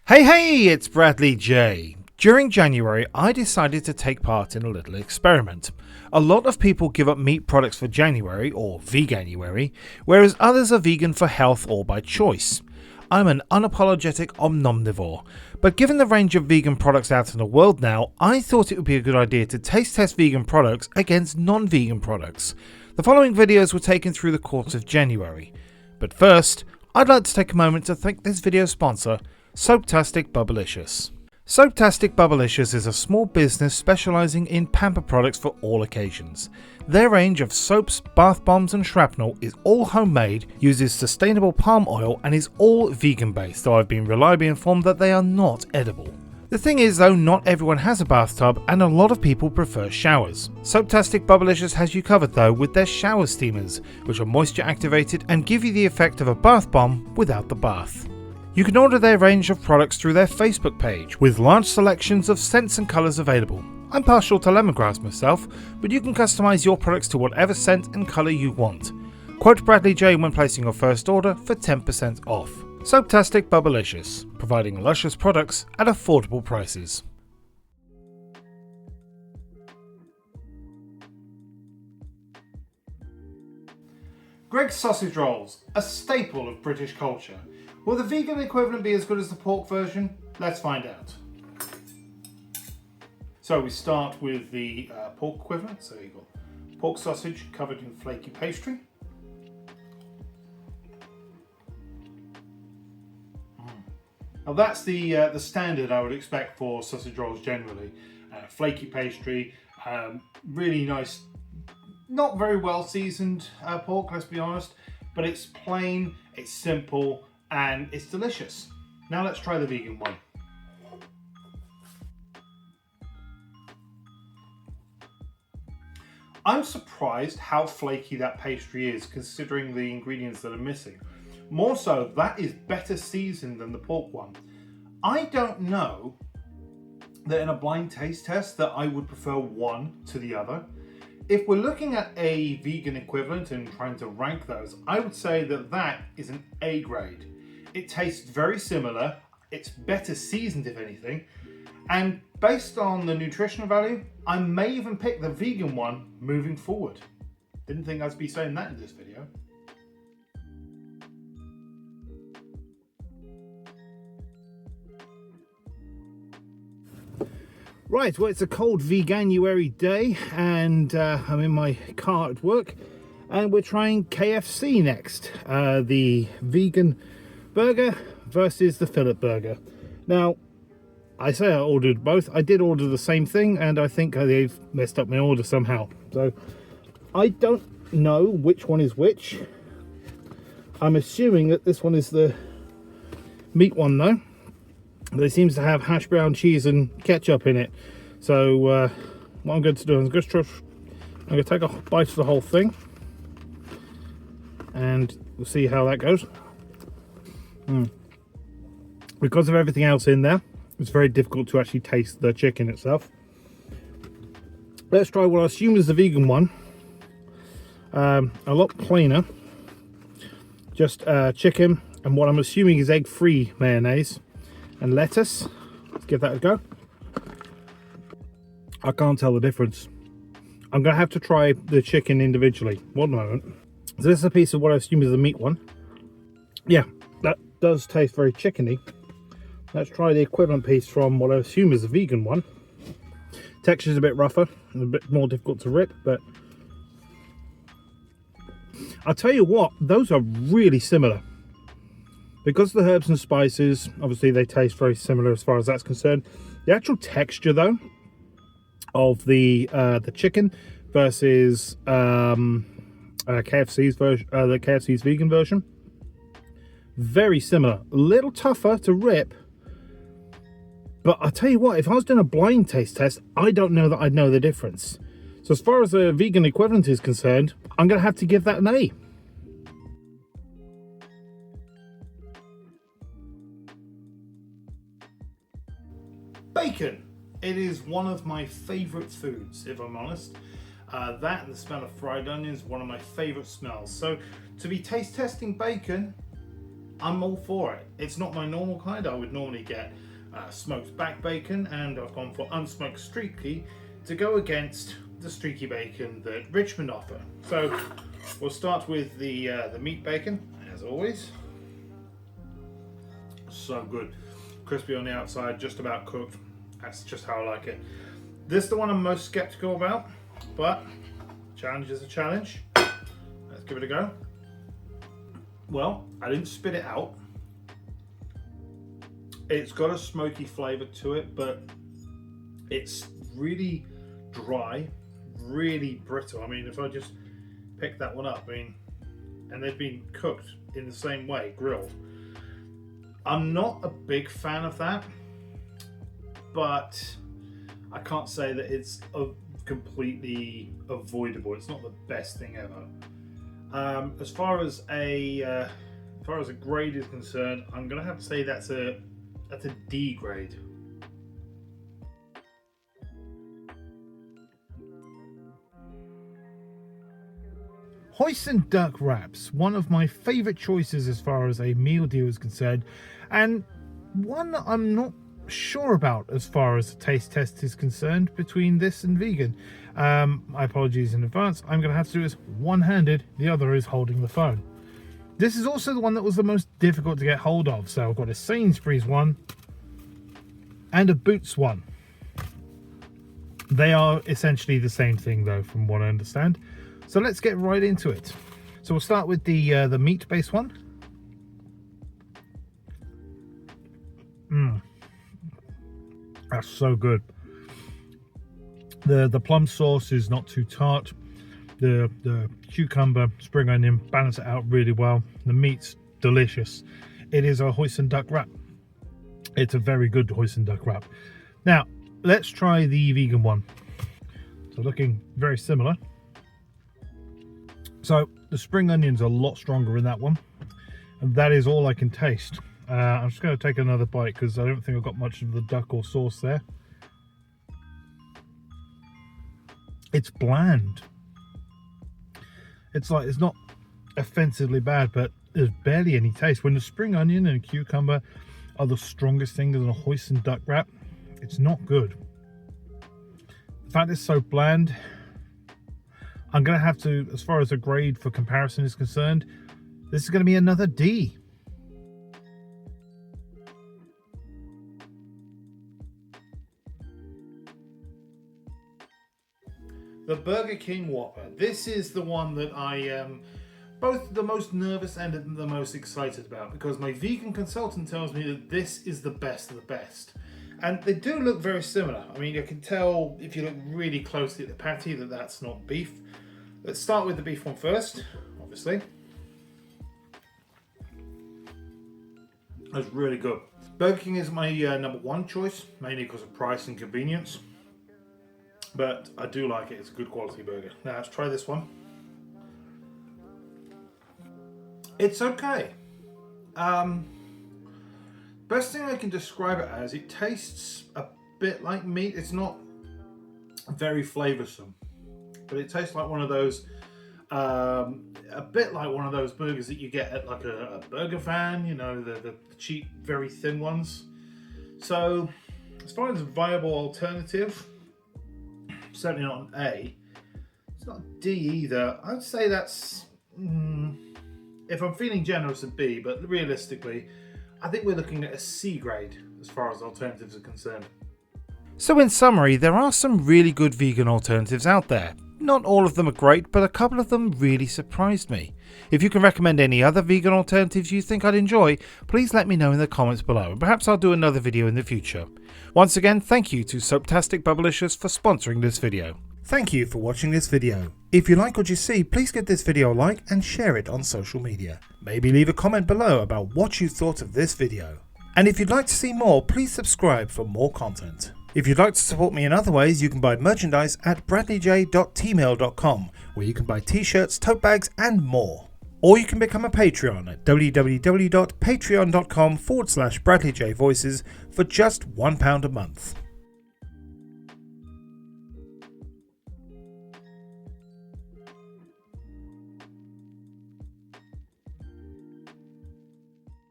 Hey, it's Bradley J. During January, I decided to take part in a little experiment. A lot of people give up meat products for January, or Veganuary, whereas others are vegan for health or by choice. I'm an unapologetic omnivore, but given the range of vegan products out in the world now, I thought it would be a good idea to taste test vegan products against non-vegan products. The following videos were taken through the course of January. But first, I'd like to take a moment to thank this video's sponsor, Soaptastic Bubblicious. Soaptastic Bubblicious is a small business specialising in pamper products for all occasions. Their range of soaps, bath bombs and shrapnel is all homemade, uses sustainable palm oil and is all vegan based, though I've been reliably informed that they are not edible. The thing is though, not everyone has a bathtub and a lot of people prefer showers. Soaptastic Bubblicious has you covered though with their shower steamers, which are moisture activated and give you the effect of a bath bomb without the bath. You can order their range of products through their Facebook page, with large selections of scents and colours available. I'm partial to lemongrass myself, but you can customise your products to whatever scent and colour you want. Quote Bradley J when placing your first order for 10% off. Soaptastic Bubblicious, providing luscious products at affordable prices. Greggs sausage rolls, a staple of British culture. Will the vegan equivalent be as good as the pork version? Let's find out. So we start with the pork equivalent. So you've got pork sausage covered in flaky pastry. Now that's the standard I would expect for sausage rolls generally. Flaky pastry, really nice, not very well seasoned pork, let's be honest, but it's plain, it's simple, and it's delicious. Now let's try the vegan one. I'm surprised how flaky that pastry is considering the ingredients that are missing. More so, that is better seasoned than the pork one. I don't know that in a blind taste test that I would prefer one to the other. If we're looking at a vegan equivalent and trying to rank those, I would say that that is an A grade. It tastes very similar, it's better seasoned if anything, and based on the nutritional value, I may even pick the vegan one moving forward. Didn't think I'd be saying that in this video. Right, well it's a cold Veganuary day and I'm in my car at work and we're trying KFC next. The vegan burger versus the fillet burger. Now, I say I ordered both. I did order the same thing and I think they've messed up my order somehow. So I don't know which one is which. I'm assuming that this one is the meat one though. But it seems to have hash brown cheese and ketchup in it. So what I'm going to do is I'm going to take a bite of the whole thing and we'll see how that goes. Because of everything else in there, it's very difficult to actually taste the chicken itself. Let's try what I assume is the vegan one. A lot plainer. Just chicken and what I'm assuming is egg-free mayonnaise and lettuce. Let's give that a go. I can't tell the difference. I'm going to have to try the chicken individually. One moment. So this is a piece of what I assume is the meat one. Yeah, that does taste very chickeny. Let's try the equivalent piece from what I assume is the vegan one. Texture's a bit rougher, a bit more difficult to rip, but I'll tell you what, those are really similar. Because of the herbs and spices, obviously they taste very similar as far as that's concerned. The actual texture though of the chicken versus KFC's version, the KFC's vegan version, very similar. A little tougher to rip, but I'll tell you what, if I was doing a blind taste test, I don't know that I'd know the difference. So as far as the vegan equivalent is concerned, I'm going to have to give that an A. Bacon. It is one of my favourite foods, if I'm honest. That and the smell of fried onions is one of my favourite smells. So to be taste testing bacon, I'm all for it. It's not my normal kind. I would normally get smoked back bacon, and I've gone for unsmoked streaky to go against the streaky bacon that Richmond offer. So we'll start with the meat bacon, as always. So good. Crispy on the outside, just about cooked. That's just how I like it. This is the one I'm most skeptical about, but challenge is a challenge. Let's give it a go. Well, I didn't spit it out. It's got a smoky flavour to it, but it's really dry, really brittle. I mean, if I just pick that one up, I mean, and they've been cooked in the same way, grilled. I'm not a big fan of that, but I can't say that it's completely avoidable. It's not the best thing ever. As far as a grade is concerned, I'm gonna have to say that's a D grade. Hoisin duck wraps, one of my favourite choices as far as a meal deal is concerned, and one that I'm not sure about as far as the taste test is concerned between this and vegan. My apologies in advance. I'm going to have to do this one-handed, the other is holding the phone. This is also the one that was the most difficult to get hold of, so I've got a Sainsbury's one and a Boots one. They are essentially the same thing though, from what I understand. So let's get right into it. So we'll start with the meat-based one. That's so good. The plum sauce is not too tart. The cucumber, spring onion balance it out really well. The meat's delicious. It is a Hoisin duck wrap. It's a very good Hoisin duck wrap. Now let's try the vegan one. So looking very similar. So the spring onion's a lot stronger in that one, and that is all I can taste. I'm just going to take another bite because I don't think I've got much of the duck or sauce there. It's bland. It's not offensively bad, but there's barely any taste. When the spring onion and cucumber are the strongest things in a Hoisin duck wrap, it's not good. The fact it's so bland, I'm going to have to, as far as a grade for comparison is concerned, this is going to be another D. The Burger King Whopper. This is the one that I am both the most nervous and the most excited about, because my vegan consultant tells me that this is the best of the best. And they do look very similar. I mean, you can tell if you look really closely at the patty that that's not beef. Let's start with the beef one first, obviously. That's really good. Burger King is my number one choice, mainly because of price and convenience. But I do like it. It's a good quality burger. Now let's try this one. It's okay. Best thing I can describe it as, it tastes a bit like meat. It's not very flavoursome, but it tastes like one of those, a bit like one of those burgers that you get at like a burger van, you know, the cheap, very thin ones. So as far as a viable alternative, certainly not an A. It's not a D either. I'd say that's, if I'm feeling generous, a B, but realistically, I think we're looking at a C grade as far as alternatives are concerned. So in summary, there are some really good vegan alternatives out there. Not all of them are great, but a couple of them really surprised me. If you can recommend any other vegan alternatives you think I'd enjoy, please let me know in the comments below, and perhaps I'll do another video in the future. Once again, thank you to Soaptastic Bubblicious for sponsoring this video. Thank you for watching this video. If you like what you see, please give this video a like and share it on social media. Maybe leave a comment below about what you thought of this video. And if you'd like to see more, please subscribe for more content. If you'd like to support me in other ways, you can buy merchandise at bradleyj.tmail.com, where you can buy t-shirts, tote bags and more. Or you can become a Patreon at www.patreon.com/BradleyJVoices for just £1 a month.